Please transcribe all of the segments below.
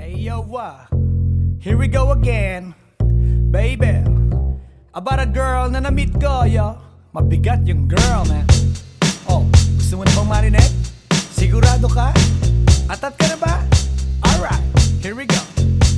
Hey yo, here we go again, baby. About a girl na na-meet ko, yo. Mabigat yung girl, man. Oh, gusto mo na bang marinig? Sigurado ka? Atat ka na ba? Alright, here we go.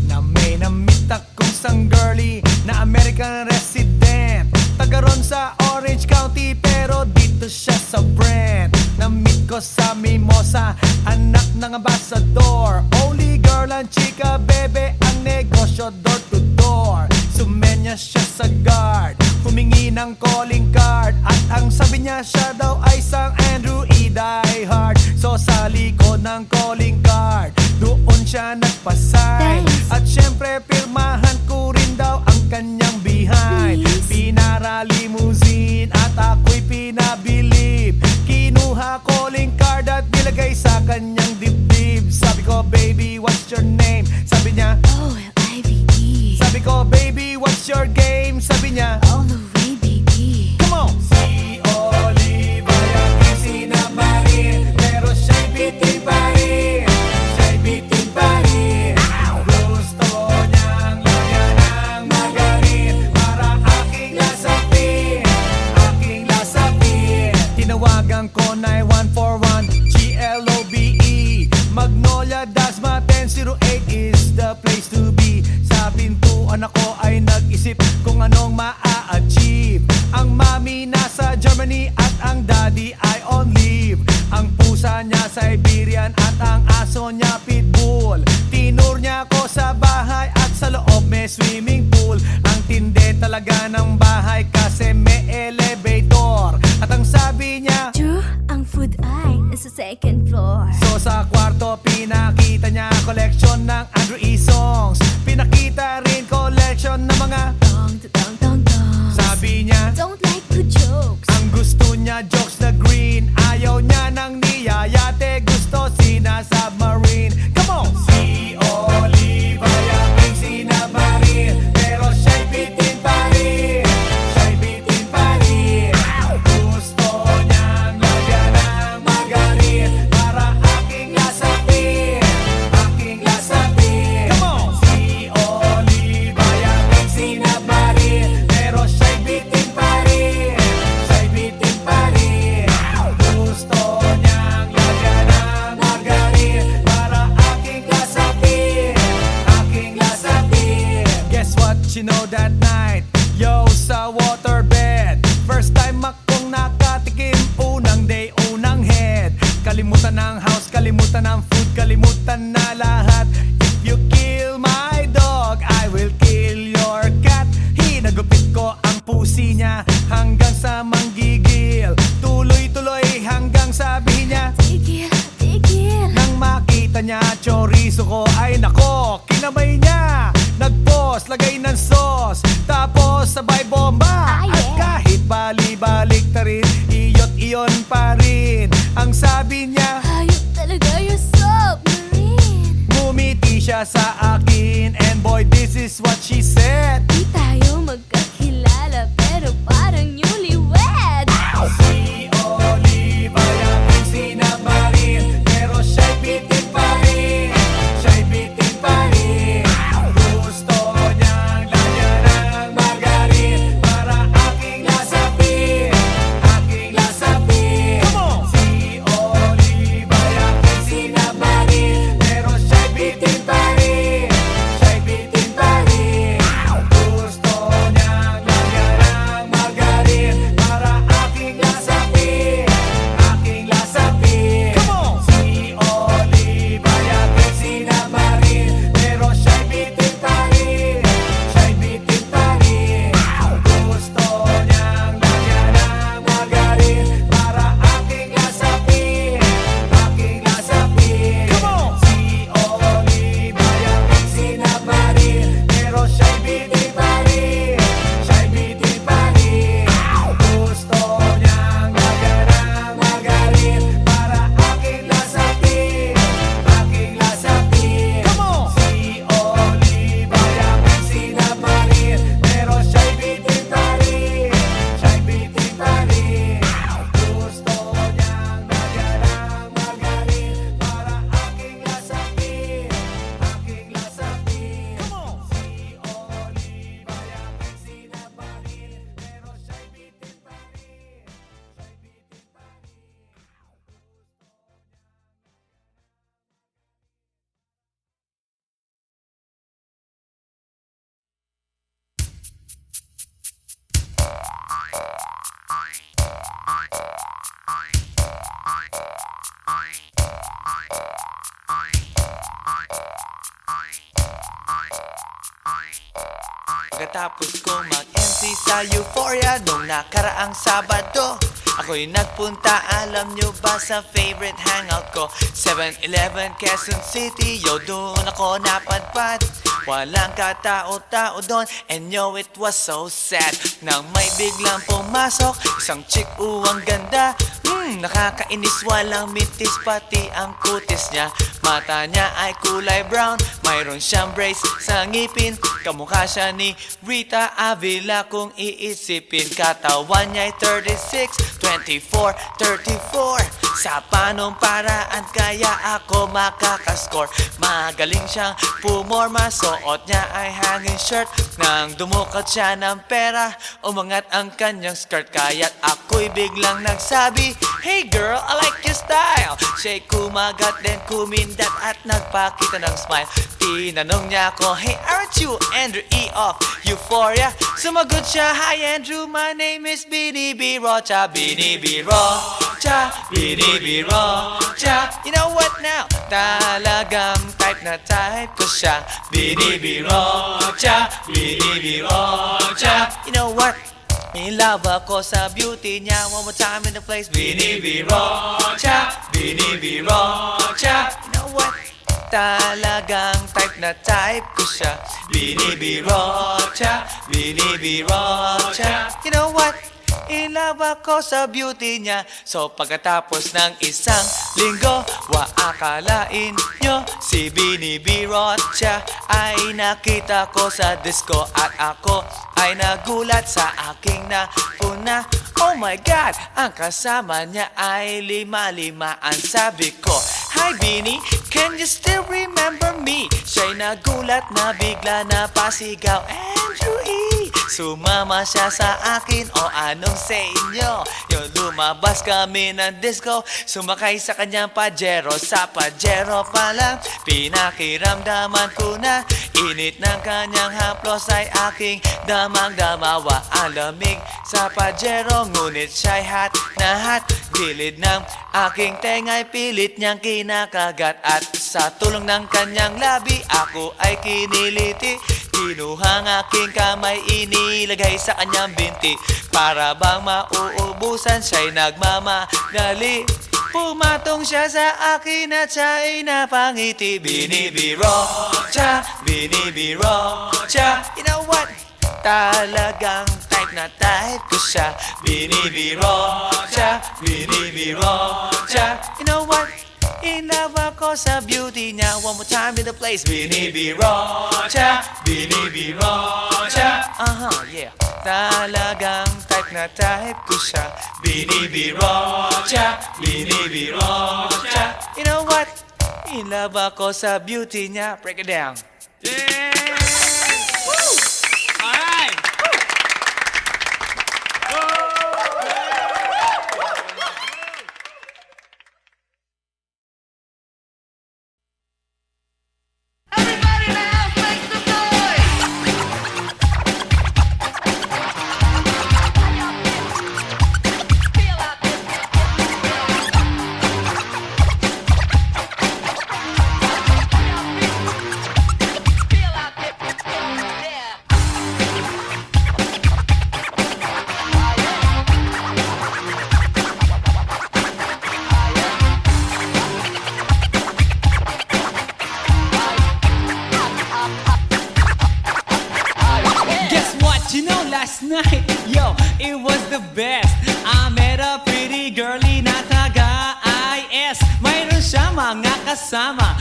Na may na-meet akong isang girlie na American resident, taga ron sa Orange County, pero dito siya sa Brent. Na-meet ko sa Mimosa, anak ng ambassador. Only girl and chika, bebe, ang negosyo door to door. Sumenya siya sa guard, humingi ng calling card, at ang sabi niya siya daw ay isang Andrew E. Die Hard. So sa likod ng calling card, doon siya nagpasay. At syempre pirmahan ko rin daw ang kanyang behind. Pinara limousine at ako'y pinabilib. Kinuha calling card at nilagay sa kanyang dibdib. Sabi ko, baby, what's your name? Sabi niya, OLIVE. sabi ko, baby, what's your game? Sabi niya, All the way, baby. come on! Si Olive ay aking sinamarin, pero siya'y bitin pa rin. Siya'y bitin pa rin. Gusto niyang lagyan ng magarin para aking lasapin, aking lasapin. Tinawagan ko 9141 GLOBE Magnolia Dasma 1008 is the place to be. Sa pintuan ako ay nag-isip kung anong maa-achieve. Ang mami nasa Germany at ang daddy ay on leave. Ang pusa niya Siberian at ang aso niya Pitbull. Tinur niya ako sa bahay at sa loob may swimming pool. Ang tindi talaga ng bahay kasi may elevator. At ang sabi niya, True, ang food ay nasa second floor. so sa kwarto pinakita niya collection ng Andrew E. songs. Pinakita rin collection ng mga Dong, dong, dong, dong. sabi niya, Don't like good jokes. ang gusto niya jokes na green. Ayaw niya ng niyayate, gusto sina-submarine. Come on! Si Olive ay aking sinamarin, pero siya'y bitin pa rin. Siya'y bitin pa rin. Gusto niyang lagyan ng magarin para aking lasapin, aking lasapin. Come on! Si Olive ay aking sinamarin, pero siya'y bitin pa rin. Siya'y bitin pa rin. Gusto niyang lagyan ng magarin para aking lasapin, aking lasapin. Guess what you know that night? Yo, sa waterbed, first time akong nakatikim. Unang day, unang head. Kalimutan ng house, kalimutan ng food, kalimutan na lahat. If you kill my dog, I will kill your cat. Hinagupit ko ang pusi niya hanggang sa manggigil. Tuloy-tuloy hanggang sabihin niya, Tigil, tigil. nang makita niya chorizo ko, ay nako, kinamay niya. Nagpos, lagay ng sauce, tapos sabay bomba. Ah, yeah. At kahit bali-balik ta rin, iyot iyon pa rin. Ang sabi niya, Hayop talaga yung submarine. ngumiti siya sa akin, and boy, this is what she said. Di tayo magkakilala pero parang newlywed. Si Olive ay aking sinamarin, pero siya'y bitin pa rin. Siya'y bitin pa rin. Gusto niyang lagyan ng magarin para aking lasapin, aking lasapin. Come on! Si Olive ay aking sinamarin, pero siya'y bitin pa rin. Siya'y bitin pa rin. Pagkatapos kong mag-MC sa Euphoria nung nakaraang Sabado, ako'y nagpunta, alam nyo ba, sa favorite hangout ko, 7-Eleven, Quezon City. Yo, doon ako napadpad, walang katao-tao doon, and yo, it was so sad nang may biglang pumasok isang chick, ang ganda. Nakakainis, walang mintis, pati ang kutis niya. Mata niya ay kulay brown, mayroon siyang brace sa ngipin. Kamukha siya ni Rita Avila kung iisipin. Katawan niya ay 36, 24, 34. Sa panong paraan kaya ako makakascore. Magaling siyang pumorma, suot niya ay hanging shirt. Nang dumukat siya ng pera, umangat ang kanyang skirt. Kaya't ako'y biglang nagsabi, "Hey girl, I like your style." Siya'y kumagat, then kumindat at nagpakita ng smile. Tinanong niya ako, "Hey, aren't you Andrew E. of Euphoria?" Sumagot siya, "Hi Andrew, my name is Bini B. Rocha." Bini B. Rocha, Bini B. Rocha. You know what now? Talagang type na type ko siya. Bini B. Rocha, Bini B. Rocha. You know what? In love ako sa beauty niya. One more time in the place. Bini B. Rocha, Bini B. Rocha. You know what? Talagang type na type ko siya. Bini B. Rocha, Bini B. Rocha. You know what? In love ako sa beauty niya. So pagkatapos ng isang linggo, akalain nyo si Bini B. Rocha ay nakita ko sa disco. At ako ay nagulat sa aking napuna. Oh my God, ang kasama niya ay lima-limaan. Sabi ko, "Hi Bini, can you still remember me?" Siya'y nagulat na bigla na pasigaw, "Andrew E." Sumama siya sa akin, o anong sa inyo? Yung lumabas kami ng disco, sumakay sa kanyang Pajero. Sa Pajero pa lang, pinakiramdaman ko na init ng kanyang haplos ay aking damang-damawa. Ang lamig sa Pajero, ngunit siya'y hot na hot. Gilid ng aking tenga'y pilit niyang kinakagat. At sa tulong ng kanyang labi, ako ay kiniliti. Kinuha ang aking kamay, inilagay sa kanyang binti. Para bang mauubusan, siya'y nagmamagali. Pumatong siya sa akin at siya'y napangiti. Bini B. Rocha, Bini B. Rocha. You know what? Talagang type na type ko siya. Bini B. Rocha, Bini B. Rocha. You know what? In love ako sa beauty niya. One more time in the place. Bini B. Rocha, Bini B. Rocha. Yeah. Talagang type na type ko siya. Bini B. Rocha, Bini B. Rocha. You know what? In love ako sa beauty niya. Break it down. Alright! Everybody now make some noise! Feel out this. Feel out this. Yeah. Guess what? You know, last night, yo, it was the best. I met a pretty girlie na taga-IS. Mayroon siya mga kasama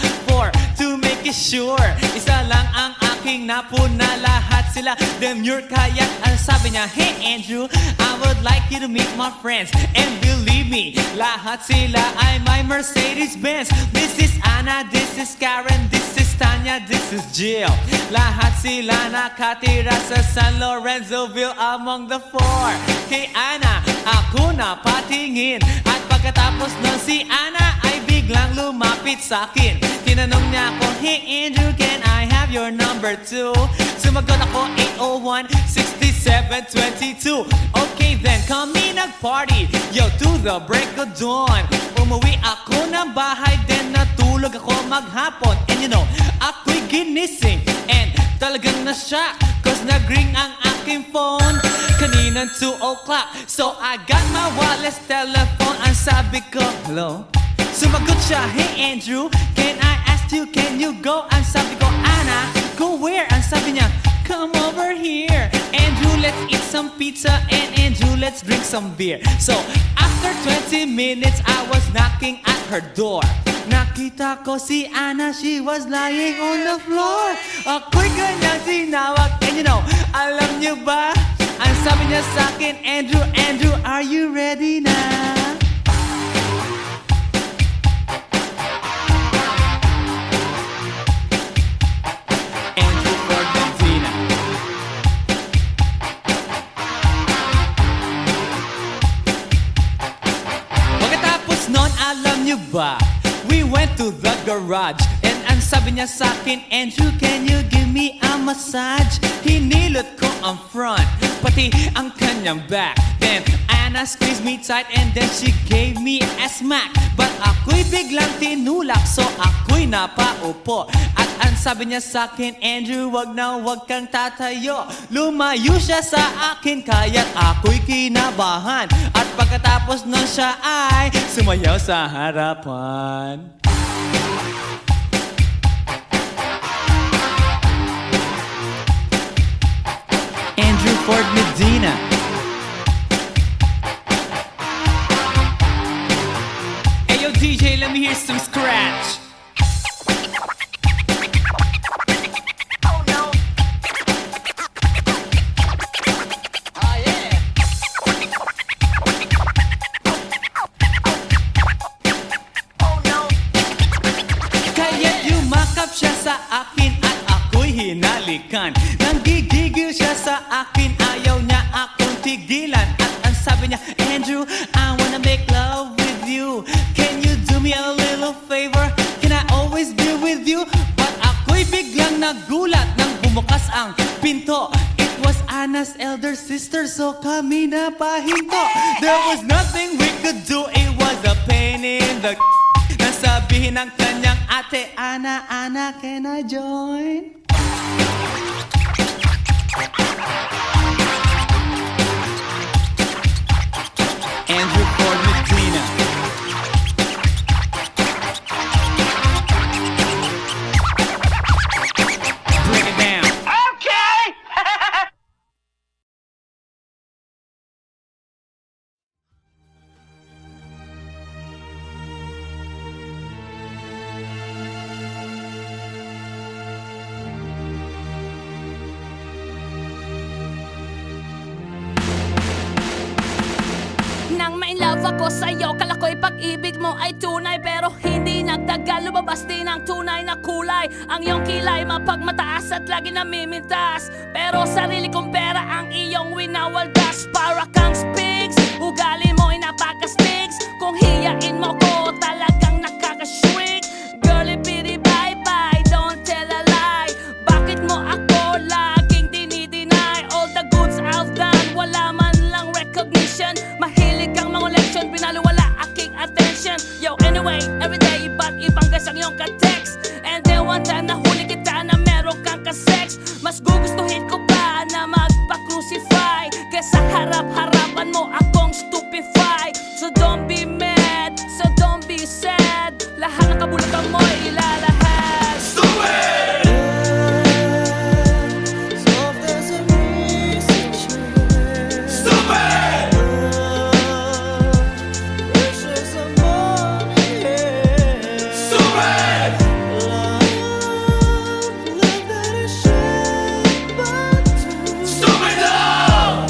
to make it sure. Isa lang ang aking napuna, lahat sila demure. Kaya ang sabi niya, "Hey Andrew, I would like you to meet my friends." And believe me, lahat sila ay my Mercedes-Benz. This is Anna, this is Karen, this is Tanya, this is Jill. Lahat sila nakatira sa San Lorenzoville among the four. Kay Anna, ako na patingin. At pagkatapos ng si Anna ay biglang lumapit sa akin. Tinanong niya ako, "Hey Andrew, can I have your number too?" Sumagot ako, 801-6722. Okay then, kami nag-party, yo, to the break of dawn. Umuwi ako ng bahay, then natulog ako maghapon. And you know, ako'y ginising And talagang na-shock cause nag-ring ang aking phone kaninang 2 o'clock. So I got my wireless telephone. Ang sabi ko, hello? Sumagot siya, hey Andrew, can I ask you, can you go? Ang sabi ko, Anna, go where? Ang sabi niya, come over here. Andrew, let's eat some pizza. And Andrew, let's drink some beer. So after 20 minutes, I was knocking at her door. Nakita ko si Anna, she was lying on the floor. Ako'y kanyang tinawag. And you know, alam niyo ba? Ang sabi niya sa akin, Andrew, Andrew, are you ready na? Andrew Ford Medina. Pagkatapos nun, alam niyo ba? We went to the garage. And ang sabi niya sa akin, Andrew, can you give me a massage? Hinilot ko ang front, pati ang kanyang back. Then Anna squeezed me tight and then she gave me a smack. But ako'y biglang tinulak, so ako'y napaupo. At ang sabi niya sa akin, Andrew, wag na wag kang tatayo. Lumayo siya sa akin, kaya't ako'y kinabahan. At pagkatapos nun siya ay sumayaw sa harapan. Andrew Ford Medina. Hey yo DJ, let me hear some scratch. Kaya't yumakap siya sa akin at ako'y hinalikan. Nanggigigil siya sa akin, ayaw niya akong tigilan. At ang sabi niya, Andrew, I wanna make love with you. Can you do me a little favor? Can I always be with you? But ako'y biglang nagulat nang bumukas ang pinto. It was Anna's elder sister, so kami na pahinto. There was nothing we could do, it was a pain in the nasabihin ng kanyang ate, Anna, Anna, can I join? Andrew Ford Medina. Bring it down. Okay! Nang main love ako sa'yo, kala ko'y pag-ibig mo ay tunay. Pero hindi nagtagal, lumabas din ang tunay na kulay. Ang iyong kilay mapagmataas at lagi namimintas. Pero sarili kong pera ang iyong winawaldas. Para kang spigs, ugali mo'y napaka-stigs. Kung hiyain mo ko, talagang nakaka-shrink. Girlie, pity, bye-bye, don't tell a lie. Bakit mo ako laging dinideny? All the goods I've done, wala man lang recognition. Mahilig kang mangoleksyon, pinaliwala aking attention. Yo, anyway, everyday, iba't ibang gas ang iyong ka-text. And then one time nahuli kita na meron kang ka-sex. Mas gugustuhin ko pa na magpa-crucify kesa harap-harapan mo akong stupefy. So don't be mad, so don't be sad. Lahat ng kabulutan mo ilalahad. Stupid! Stupid! Stupid! Stupid love!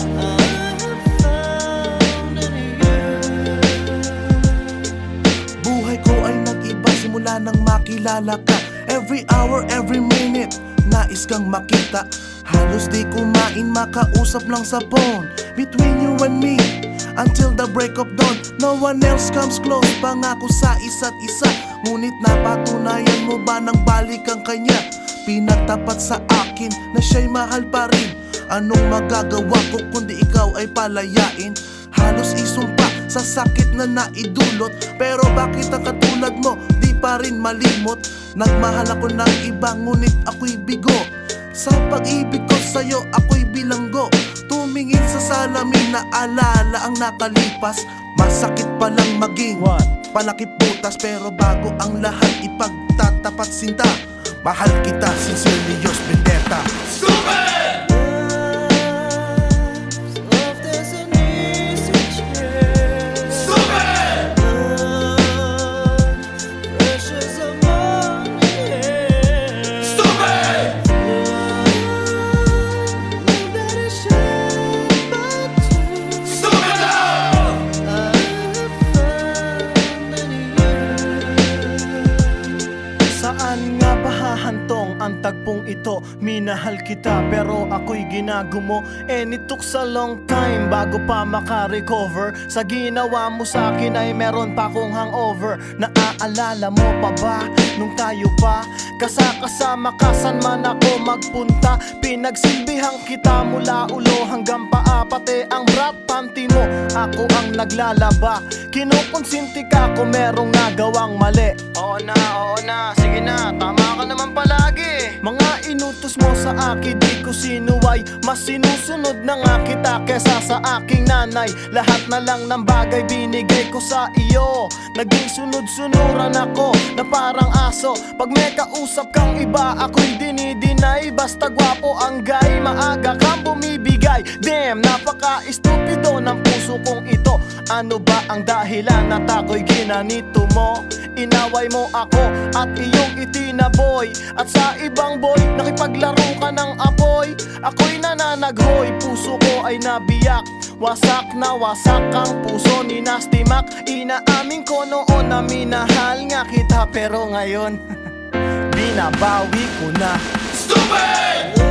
Buhay ko ay nag-iba simula nang makilala ka. Every hour, every minute, nais kang makita. Halos di kumain, makausap lang sa phone. Between you and me, until the break of dawn. No one else comes close, pangako sa isa't isa. Ngunit napatunayan mo ba nang balik ang kanya? Pinagtapat sa akin na siya'y mahal pa rin. Anong magagawa ko kundi ikaw ay palayain? Halos isumpa sa sakit na naidulot. Pero bakit ang katulad mo di pa rin malimot? Nagmahal ako ng iba ngunit ako'y bigo. Sa pag-ibig ko sa'yo ako'y bilanggo. Tumingin sa salamin na alala ang nakalipas. Masakit palang maging palakip butas, pero bago ang lahat ipagtatapat sinta. Mahal kita, sincerely yours, Vendetta. Saan nga ba hahantong ang tagpong ito? Minahal kita pero ako'y ginagumo. And it took a long time bago pa makarecover. Sa ginawa mo sa akin ay meron pa akong hangover. Naaalala mo pa ba nung tayo pa kasama ka saan man ako magpunta? Pinagsilbihan kita mula ulo hanggang paa, pati ang bra panty mo ako ang naglalaba. Kinukonsinti ka kung merong nagawang mali. Oo na, sige na, tama ka naman palagi. Mga inutos mo sa akin, di ko sinuway. Mas sinusunod na nga kita kesa sa aking nanay. Lahat na lang ng bagay binigay ko sa iyo. Naging sunod-sunuran ako na parang aso. Pag may kausap kang iba, ako'y dinidinay. Basta gwapo ang guy, maaga kang bumibigay. Damn, napaka-estupido ng puso kong ito. Ano ba ang dahilan at ako'y ginanito mo? Inaway mo ako at iyong itinaboy. At sa ibang boy, nakipaglaro ka ng apoy. Ako'y nananaghoy, puso ko ay nabiyak. Wasak na wasak ang puso ni Nasty Mac. Inaamin ko noon na minahal nga kita, pero ngayon binabawi ko na. Stupid!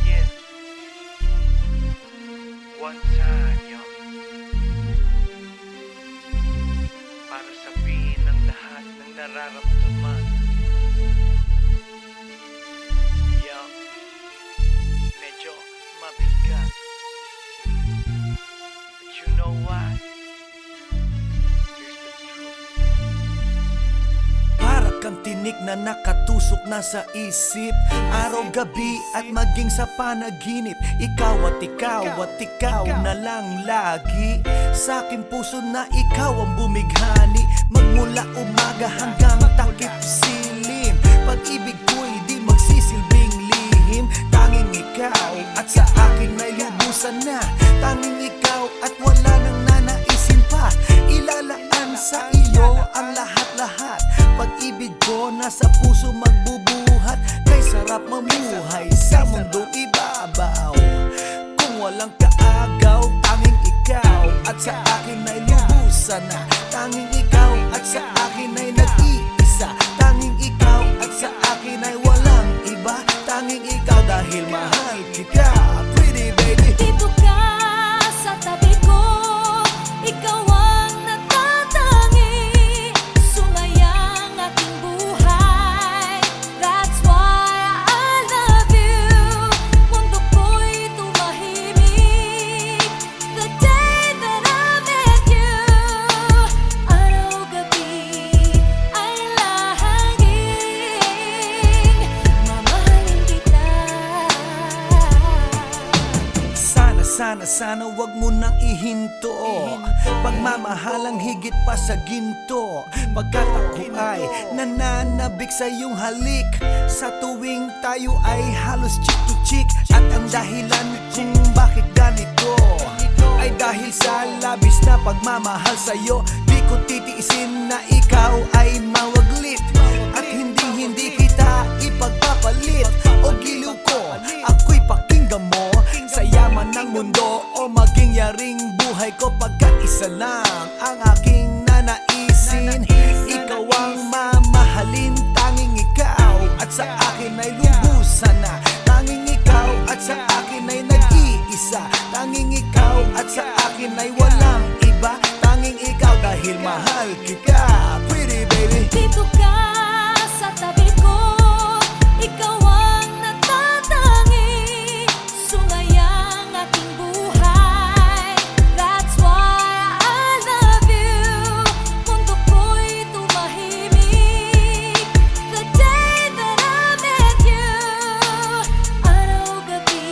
Yeah. One time, yo. Para sabihin ng lahat ng nararamdaman. Yo. Medyo mabigat. But you know what? Here's the truth. Para kang tinik na nakatusok na sa isip, araw-gabi at maging sa panaginip. Ikaw at ikaw na lang lagi. Sa aking puso na ikaw ang bumighani. Magmula umaga hanggang takip silim. Pag-ibig ko'y di magsisilbing lihim. Tanging ikaw at sa akin ay lubusan na. Tanging ikaw at wala nang nanaisin pa. Ilalaan sa iyo ang lahat-lahat. Pag-ibig ko nasa puso magbubuhat. Kay sarap mamuhay sa mundong ibabaw. Kung walang kaagaw, tanging ikaw at sa akin ay lubusan na. Tanging ikaw at sa akin ay nag-iisa. Tanging ikaw at sa akin ay walang iba. Tanging ikaw dahil mahal kita, pretty baby. Dito ka sa tabi ko, ikaw ang natatangi. Sumayang aking buhay, that's why I love you. Mundo ko'y tumahimik the day that I met you. na sana wag mo nang ihinto. Pagmamahalang higit pa sa ginto, pagkat ako ay nananabik sa iyong halik. Sa tuwing tayo ay halos chick to chick. At ang dahilan kung bakit ganito ay dahil sa labis na pagmamahal sa'yo. Di ko titiisin na ikaw ay mawaglit, at hindi kita ipagpapalit o giliw ko. Ako'y pakinggan mo sa yaman ng mundo o maging yaring buhay ko, pagkat isa lang ang aking nanaisin. Ikaw ang mamahalin, tanging ikaw at sa akin ay lubusan na. Tanging ikaw at sa akin ay nag-iisa. Tanging ikaw at sa akin ay walang iba. Tanging ikaw dahil mahal kita, pretty baby. Dito ka sa tabi ko, ikaw ang natatangi. Sumayang ating buhay, that's why I love you. Mundo ko'y tumahimik the day that I met you. Araw-gabi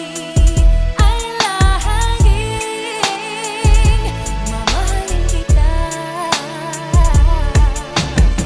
ay lahangin, mamahalin kita.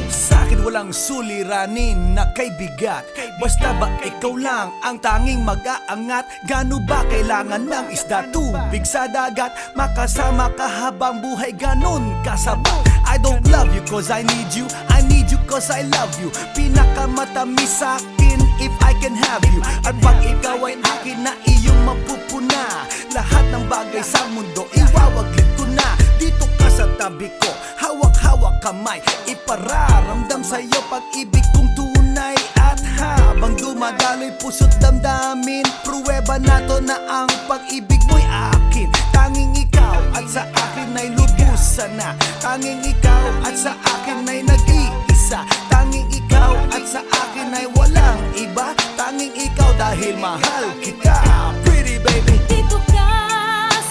Sa'kin walang suliranin na kay bigat, basta ba ikaw lang ang tanging mag-aangat. Gano ba kailangan ng isda, tubig sa dagat? Makasama ka habang buhay, ganon kasabat. I don't love you cause I need you, I need you cause I love you. Pinakamatamis sa'kin if I can have you. At pag ikaw ay akin na iyong mapupuna, lahat ng bagay sa mundo iwawaglit ko na. Dito ka sa tabi ko, hawak-hawak kamay, ipararamdam sa'yo pag-ibig kong tunay. At habang dumadaloy puso't damdamin, pruweba na to na ang pag-ibig mo'y akin. Tanging ikaw at sa akin ay lubusan na. Tanging ikaw at sa akin ay nag-iisa. Tanging ikaw at sa akin ay walang iba. Tanging ikaw dahil mahal kita, pretty baby. Dito ka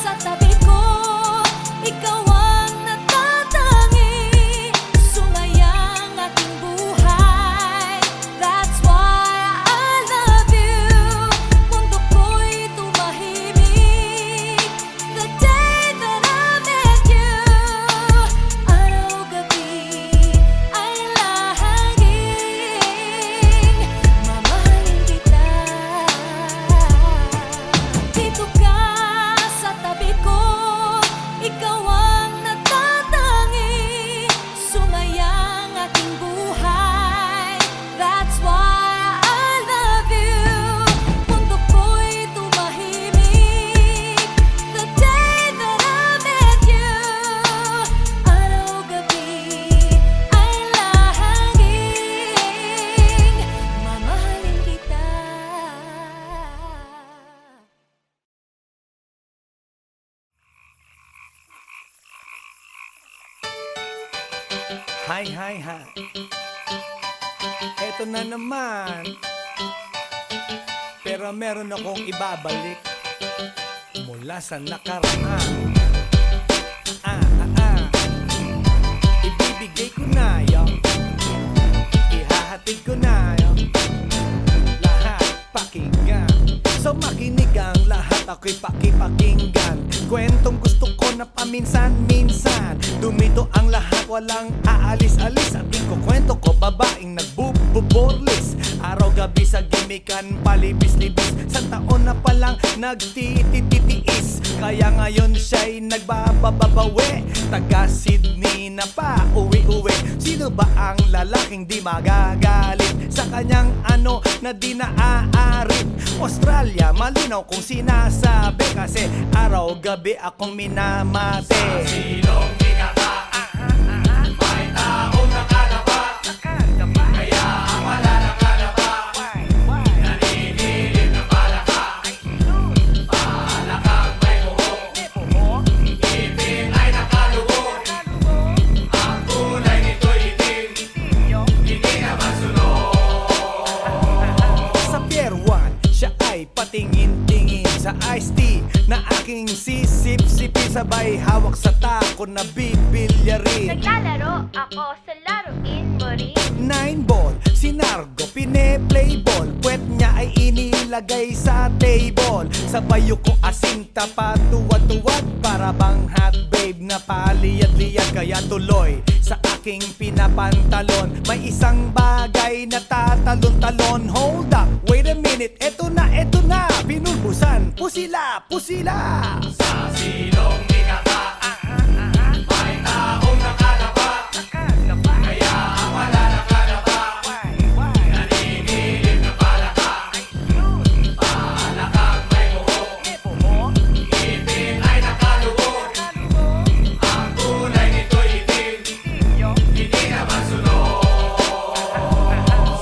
sa tabi ko, ikaw ang natatangi. Sumayang ating buhay, that's why I love you. Mundo ko'y tumahimik the day that I met you. Araw-gabi ay lahangin, mamahalin kita. Dito ka sa tabi ko, ikaw ang natatangi. Sumayang ating buhay, that's why I love you. Mundo ko'y tumahimik the day that I met you. Araw-gabi ay lahangin, mamahalin kita. Hi, hi, hi. Eto na naman. Pero meron akong ibabalik mula sa nakaraan. Ibibigay ko na yun, ihahatid ko na yun. Lahat pakinggan, so makinig ang lahat, ako'y pakipakinggan. Kwentong gusto ko na paminsan-minsan, dumito ang lahat, walang aalis-alis. At ikukwento ko babaeng nagbububorlis, araw-gabi sa gimikan, palibis-libis. Sa taon na palang nagtititiis, kaya ngayon siya'y nagbababawi. Taga Sydney na pa uwi-uwi. Sino ba ang lalaking di magagalit sa kanyang ano na di naaarit? Australia, malinaw kung sinasabi, kasi araw-gabi akong minamate. Sa silong may taong nakalaba, kaya ang wala nakalaba. Naninilig na palaka, palakang may buhok, ipin ay nakalubog. Ang kulay nito'y itim, hindi naman sunog. Sa Pier 1, siya ay patingin-tingin sa iced tea na aking sisip-sipin, sabay hawak sa tako na bibilyarin. Naglalaro ako sa laruin mo rin. 9 ball, si Nargo pine-play ball, puwet niya ay ay inilagay sa table. Sabay ko asin tapat tuwad-tuwad, para bang hot babe na paliyad-liyad. Kaya tuloy sa aking pinapantalon may isang bagay na tatalon-talon. Hold up, wait a minute, eto na, binulbusan, pusila, pusila. Sa silong nikaka, may taong nakalapa, kaya ang wala nakalapa, nanginginig na palaka. Palakang may buhok, ngipin ay nakalubog, ang kulay nito'y itim, hindi na masunod.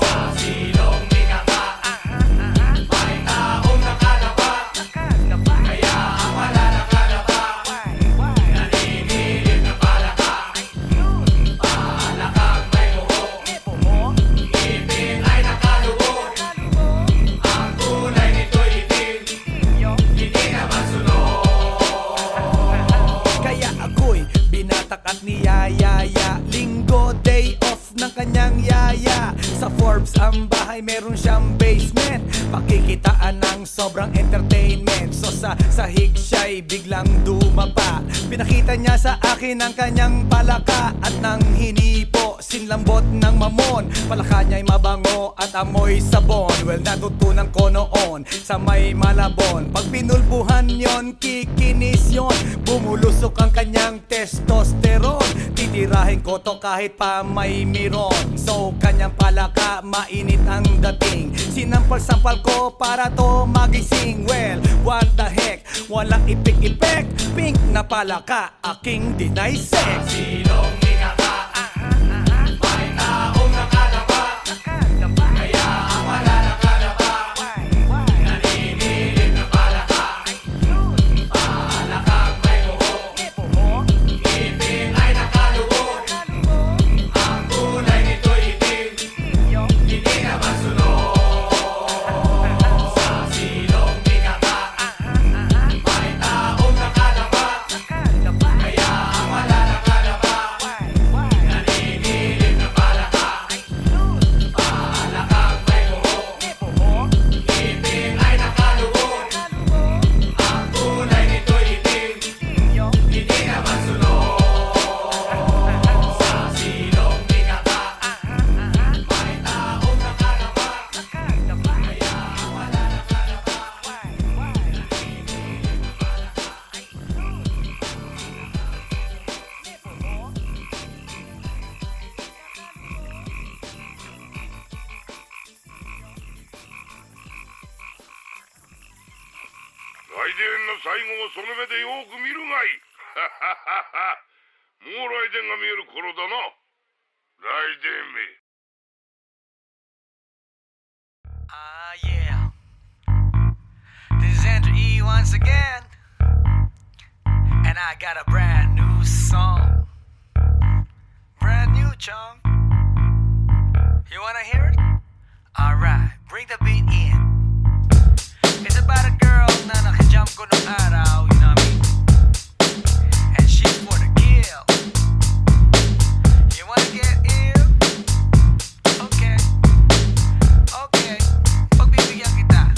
Sa silong nikaka, may taong nakalapa, kaya ang wala nakalapa, nanginginig na palaka. Palakang may buhok, ngipin ay nakalubog, ang kulay nito'y itim, hindi na masunod. Kaya ako'y binatak at niyayaya, linggo day off ng kanyang yaya. Sa Forbes ang bahay meron siyang basement, pakikitaan ng sobrang entertainment. So sa sahig siya'y biglang dumapa, pinakita niya sa akin ang kanyang palaka. At nang hinipo, sinlambot ng mamon, palaka niya'y mabango at amoy sabon. Well, natutunan ko noon sa may Malabon, pag pinulbuhan yon, kikinis yon, bumulusok ang kanyang testosterone. Titirahin ko to kahit pa may miron. So kanyang palaka, mainit ang dating, sinampal-sampal ko para to magising. Well, what the heck, walang ipik-ipek, pink na palaka, aking deny sex. Silong nikaka, may taong nakalapa, kaya ang wala nakalapa, nanginginig na palaka. Palakang may buhok, ngipin ay nakalubog, ang kulay nito'y itim, hindi na masunod. Sa silong nikaka, may taong nakalapa, kaya ang wala nakalapa, nanginginig na palaka. Palakang may buhok, ngipin ay nakalubog, ang kulay nito'y itim, hindi na masunod. Sa silong nikaka, may taong nakalapa, kaya ang wala nakalapa, nanginginig na palaka.来電の最後をその目でよく見るがいい。もう来電が見える頃だな。来電め。Yeah. This is Andrew E once again. And I got a brand new song. Brand new, chong. You wanna hear it? Alright, bring the beat in. It's about a girl na nakajump ko nung araw, you know what I mean? And she's for the kill. You wanna get ill? Okay. Okay. Pagbibigyan kita.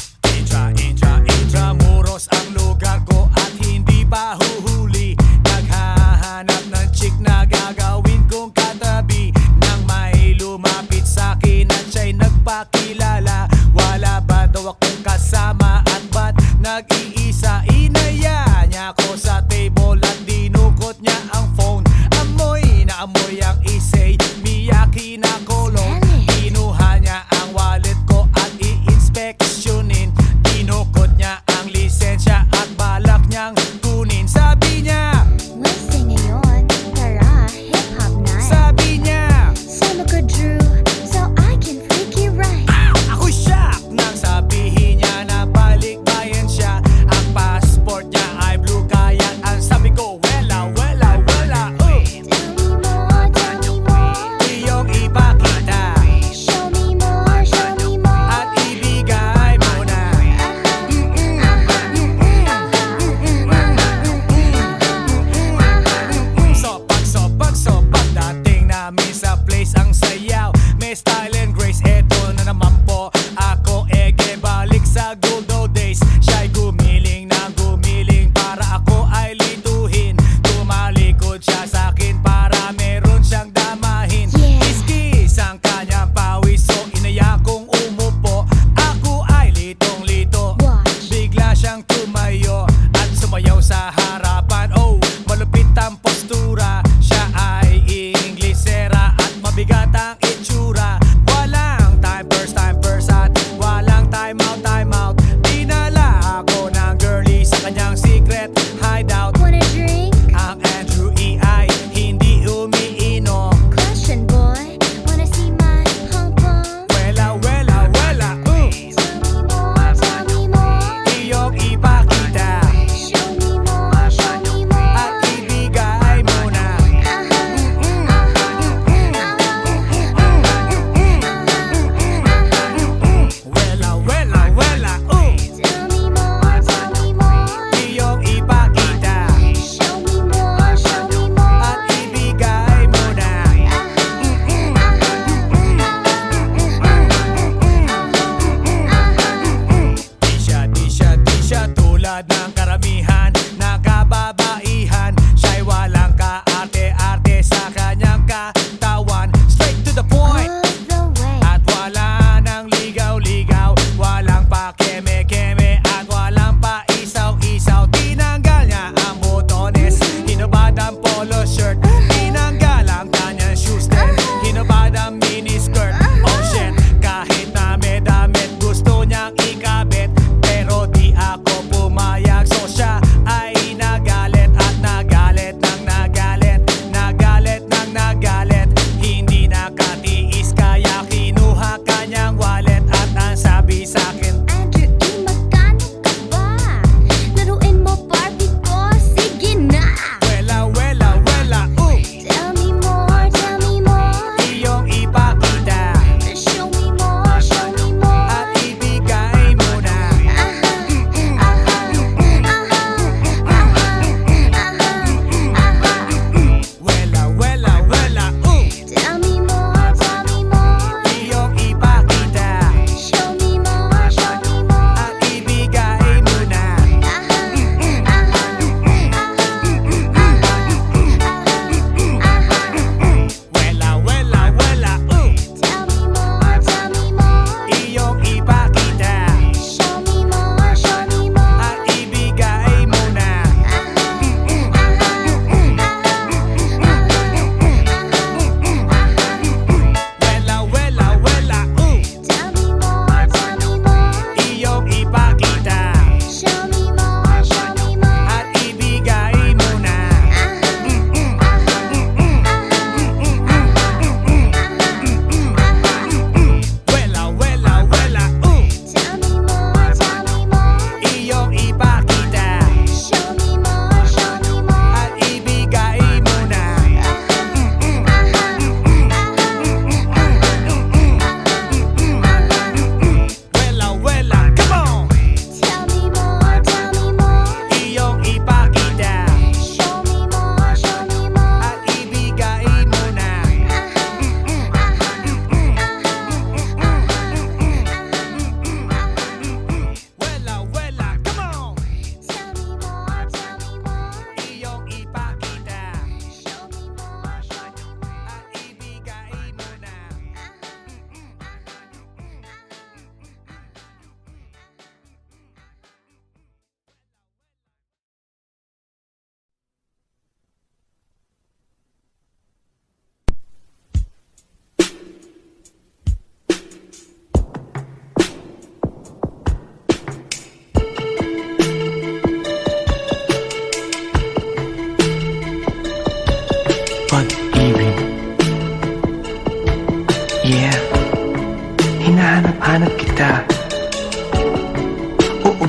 Intramuros ang lugar ko at hindi pa huhuli. Naghahanap ng chick na gagawin kong katabi, nang may lumapit sa'kin at siya'y nagpakilala. Wala ba daw akong kasama at ba't nag-iisa? Inaya niya ako sa table at dinukot niya ang phone. Amoy na amoy ang isay, Miyaki na kolong. Kinuha niya ang wallet ko at i-inspeksyonin. Dinukot niya ang lisensya at balak niyang kunin. Sabi niya, Lasing ngayon, tara, hip-hop night. sabi niya, Solo ko Drew, so I can freak you right. ako shock nang sabihin niya na bali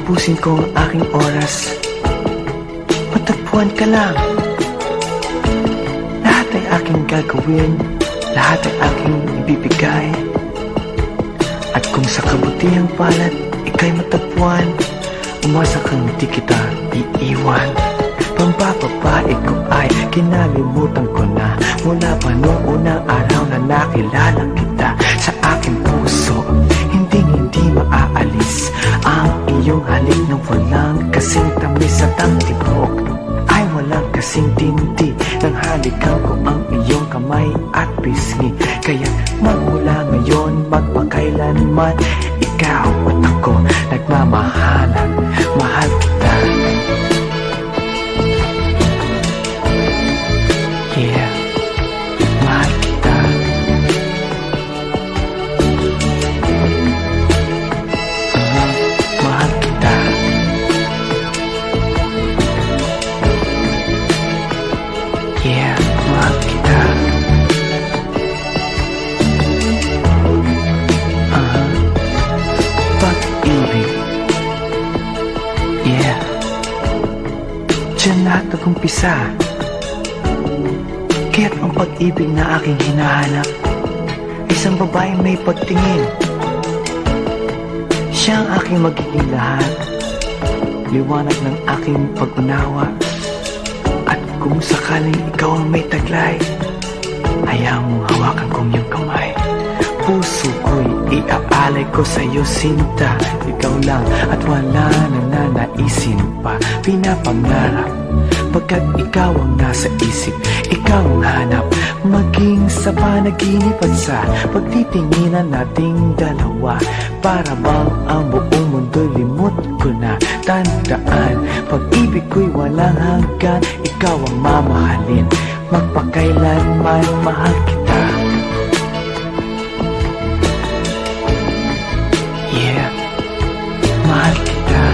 Uubusin ko ang aking oras. Matagpuan ka lang. Lahat ay aking gagawin, lahat ay aking ibibigay. At kung sa kabutihang palad ika'y matagpuan, umasa kang di kita iiwan. Pambababae ko ay kinalimutan ko na, mula pa noong unang araw na nakilala kita. Sa aking puso, hindi maaalis ang iyong halik na walang kasing tamis at ang tibok ay walang kasing tindi. Nang halikan ko ang iyong kamay at pisngi, kaya magmula ngayon magpakailanman, ikaw at ako nagmamahalan. Mahal kita. Yeah, mahal kita. Mahal kita. Yeah, mahal kita. Pag-ibig. Yeah. Diyan lahat nag-umpisa. Kaya't ang pag-ibig na aking hinahanap, isang babaeng may pagtingin. Siya ang aking magiging lahat, liwanag ng aking pag-unawa. At kung sakaling ikaw ang may taglay, hayaan mong hawakan kong iyong kamay. Puso ko'y iaalay ko sa'yo, sinta. Ikaw lang at wala na nanaisin pa. Pinapangarap pagkat ikaw ang nasa isip, ikaw ang hanap, maging sa panaginip at sa pagtitinginan nating dalawa. Para bang ang buong mundo'y limot ko na. Tandaan, pag-ibig ko'y walang hanggan, ikaw ang mamahalin, magpakailanman mahal kita. Yeah, mahal kita.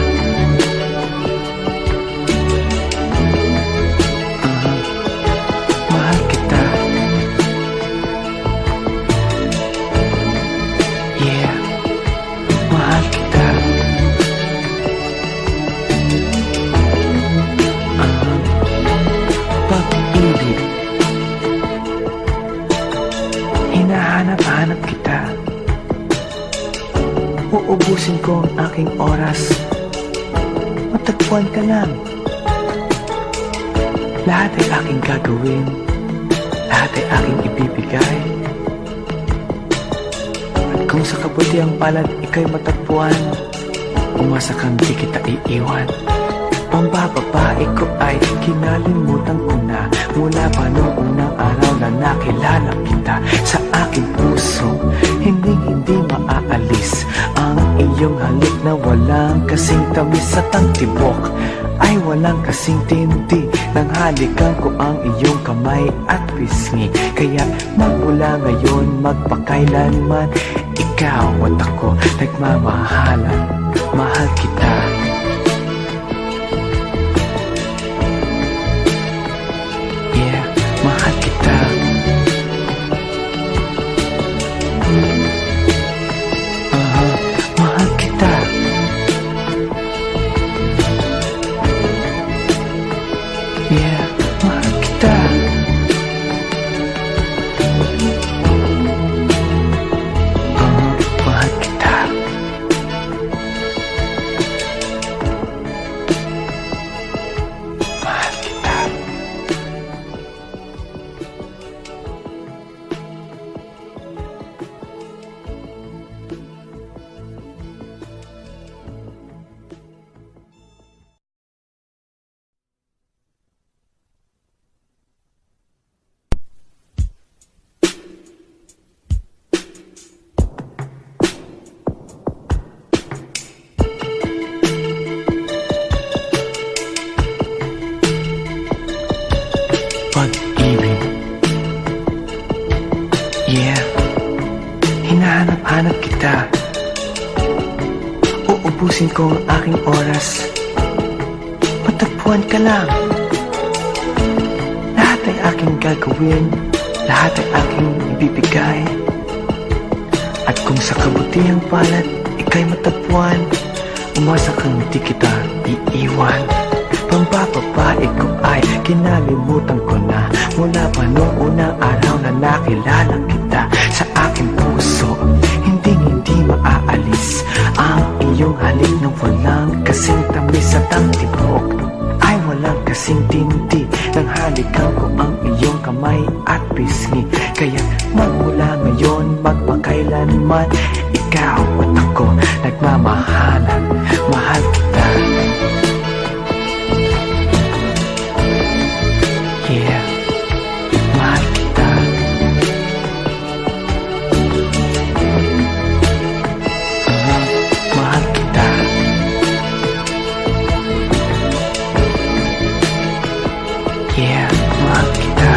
Mahal kita. Yeah, mahal kita. Pag-ibig, hinahanap-hanap kita. Uubusin ko ang aking oras. Matagpuan ka lang. Lahat ay aking gagawin, lahat ay aking ibibigay. At kung sa kabutihang palad ika'y matagpuan, umasa kang di kita iiwan. Pambababae ko ay kinalimutan ko na, mula pa noong unang araw na nakilala kita. Sa aking puso, hindi maaalis ang iyong halik na walang kasing tamis at ang tibok ay walang kasing tindi. Nang halikan ko ang iyong kamay at pisngi, kaya magmula ngayon magpakailanman, ikaw at ako nagmamahalan. Mahal kita. Yeah, mahal kita. Mahal kita. Yeah, mahal kita. Mahal kita. Mahal kita. Pag-ibig. Yeah, hinahanap-hanap kita. Uubusin ko ang aking oras. Matagpuan ka lang. Lahat ay aking gagawin, lahat ay aking ibibigay. At kung sa kabutihang palad ika'y matagpuan, Umasakang di kita iiwan. Pambababae ko ay kinalimutan ko na, mula pa noong unang araw na nakilala kita. Sa aking puso, hindi maaalis ang iyong halik na walang kasing tamis at ang tibok ay walang kasing tindi. Nang halikan ko ang iyong kamay at pisngi, kaya magmula ngayon magpakailanman, ikaw at ako nagmamahalan. Mahal kita. Yeah, mahal kita. Mahal kita. Yeah, mahal kita.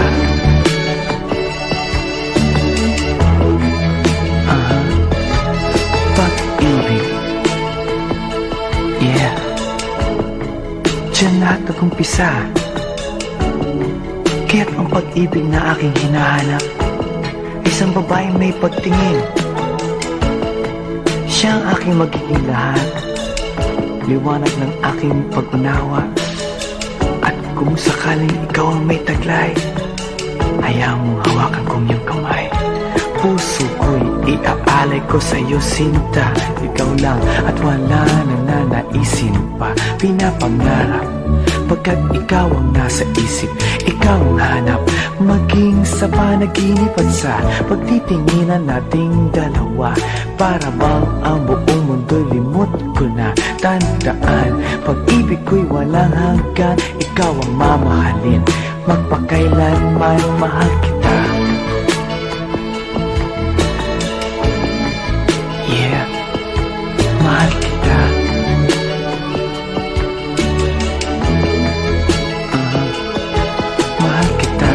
Pag-ibig. Yeah. Diyan lahat nag-umpisa. Kaya't ang pag-ibig na aking hinahanap, isang babaeng may pagtingin. Siya ang aking magiging lahat, liwanag ng aking pag-unawa. At kung sakaling ikaw ang may taglay, hayaan mong hawakan kong iyong kamay. Puso ko'y iaalay ko sa iyo, sinta. Ikaw lang at wala na nanaisin pa. Pinapangarap pagkat ikaw ang nasa isip, ikaw ang hanap, maging sa panaginip at sa pagtitinginan nating dalawa. Para bang ang buong mundo'y limot ko na. Tandaan, pag-ibig ko'y walang hanggan, ikaw ang mamahalin, magpakailanman mahal kita. Yeah, mahal kita. Mahal kita.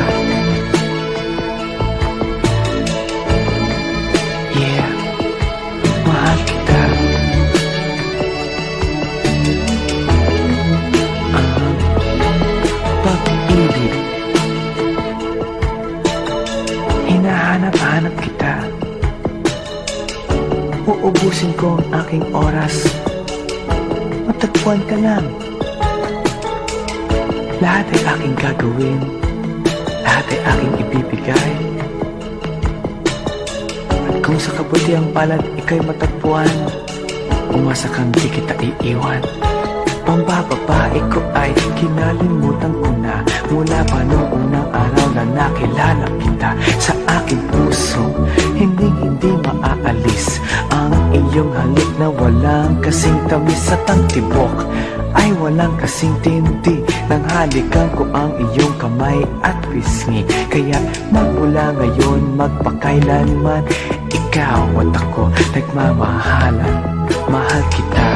Yeah, mahal kita. Pag-ibig. Hinahanap-hanap kita. Uubusin ko ang aking oras, matagpuan ka lang. Lahat ay aking gagawin, lahat ay aking ibibigay. At kung sa kabutiang palad ika'y matagpuan, umasa kang di kita iiwan. Pambababae ko ay kinalimutan ko na, mula pa noong unang araw na nakilala kita. Sa aking puso, hindi maaalis ang iyong halik na walang kasing tamis at ang tibok ay walang kasing tindi. Nang halikan ko ang iyong kamay at pisngi, kaya magmula ngayon magpakailanman, ikaw at ako nagmamahalan. Mahal kita.